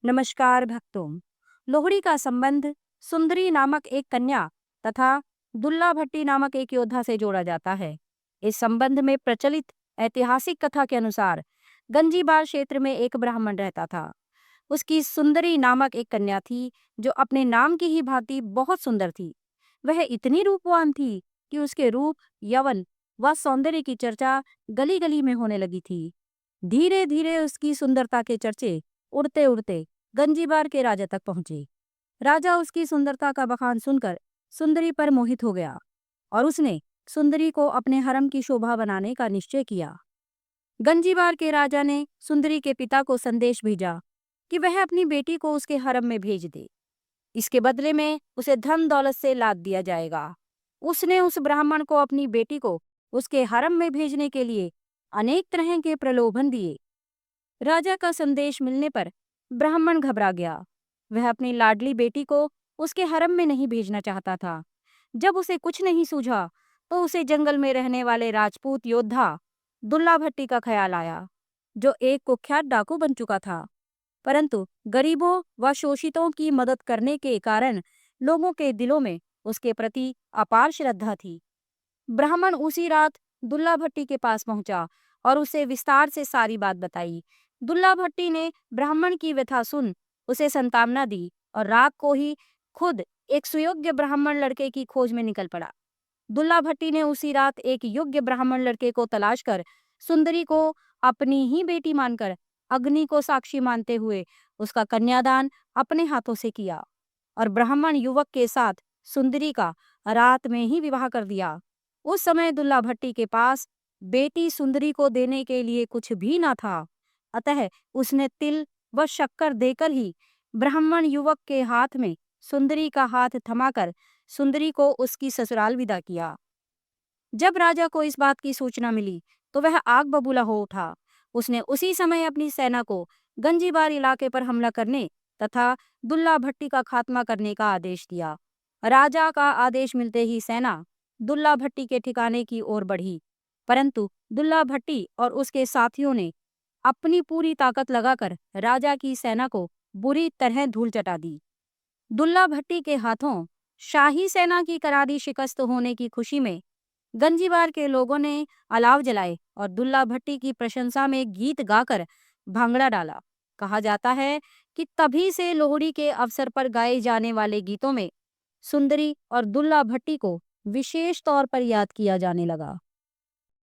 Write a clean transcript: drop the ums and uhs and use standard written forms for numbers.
नमस्कार भक्तों। लोहड़ी का संबंध सुंदरी नामक एक कन्या तथा दुल्ला भट्टी नामक एक योद्धा से जोड़ा जाता है। इस संबंध में प्रचलित ऐतिहासिक कथा के अनुसार गंजीबार क्षेत्र में एक ब्राह्मण रहता था। उसकी सुंदरी नामक एक कन्या थी जो अपने नाम की ही भांति बहुत सुंदर थी। वह इतनी रूपवान थी कि उसके रूप, यौवन व सौंदर्य की चर्चा गली गली में होने लगी थी। धीरे धीरे उसकी सुंदरता के चर्चे उड़ते उड़ते गंजीबार के राजा तक पहुंचे। राजा उसकी सुंदरता का बखान सुनकर सुंदरी पर मोहित हो गया और उसने सुंदरी को अपने हरम की शोभा बनाने का निश्चय किया। गंजीबार के राजा ने सुंदरी के पिता को संदेश भेजा कि वह अपनी बेटी को उसके हरम में भेज दे। इसके बदले में उसे धन दौलत से लाद दिया जाएगा। उसने उस ब्राह्मण को अपनी बेटी को उसके हरम में भेजने के लिए अनेक तरह के प्रलोभन दिए। राजा का संदेश मिलने पर ब्राह्मण घबरा गया। वह अपनी लाडली बेटी को उसके हरम में नहीं भेजना चाहता था। जब उसे कुछ नहीं सूझा तो उसे जंगल में रहने वाले राजपूत योद्धा दुल्ला भट्टी का ख्याल आया, जो एक कुख्यात डाकू बन चुका था। परंतु गरीबों व शोषितों की मदद करने के कारण लोगों के दिलों में उसके प्रति अपार श्रद्धा थी। ब्राह्मण उसी रात दुल्ला भट्टी के पास पहुंचा और उसे विस्तार से सारी बात बताई। दुल्ला भट्टी ने ब्राह्मण की व्यथा सुन उसे सांत्वना दी और रात को ही खुद एक सुयोग्य ब्राह्मण लड़के की खोज में निकल पड़ा। दुल्ला भट्टी ने उसी रात एक योग्य ब्राह्मण लड़के को तलाश कर सुंदरी को अपनी ही बेटी मानकर अग्नि को साक्षी मानते हुए उसका कन्यादान अपने हाथों से किया और ब्राह्मण युवक के साथ सुंदरी का रात में ही विवाह कर दिया। उस समय दुल्ला भट्टी के पास बेटी सुंदरी को देने के लिए कुछ भी न था। अतः उसने तिल व शक्कर देकर ही ब्राह्मण युवक के हाथ में सुंदरी का हाथ थमाकर सुंदरी को उसकी ससुराल विदा किया। जब राजा को इस बात की सूचना मिली तो वह आग बबूला हो उठा। उसने उसी समय अपनी सेना को गंजीबार इलाके पर हमला करने तथा दुल्ला भट्टी का खात्मा करने का आदेश दिया। राजा का आदेश मिलते ही सेना दुल्ला भट्टी के ठिकाने की ओर बढ़ी, परंतु दुल्ला भट्टी और उसके साथियों ने अपनी पूरी ताकत लगाकर राजा की सेना को बुरी तरह धूल चटा दी। दुल्ला भट्टी के हाथों शाही सेना की करारी शिकस्त होने की खुशी में गंजीबार के लोगों ने अलाव जलाए और दुल्ला भट्टी की प्रशंसा में गीत गाकर भांगड़ा डाला। कहा जाता है कि तभी से लोहड़ी के अवसर पर गाए जाने वाले गीतों में सुंदरी और दुल्ला भट्टी को विशेष तौर पर याद किया जाने लगा।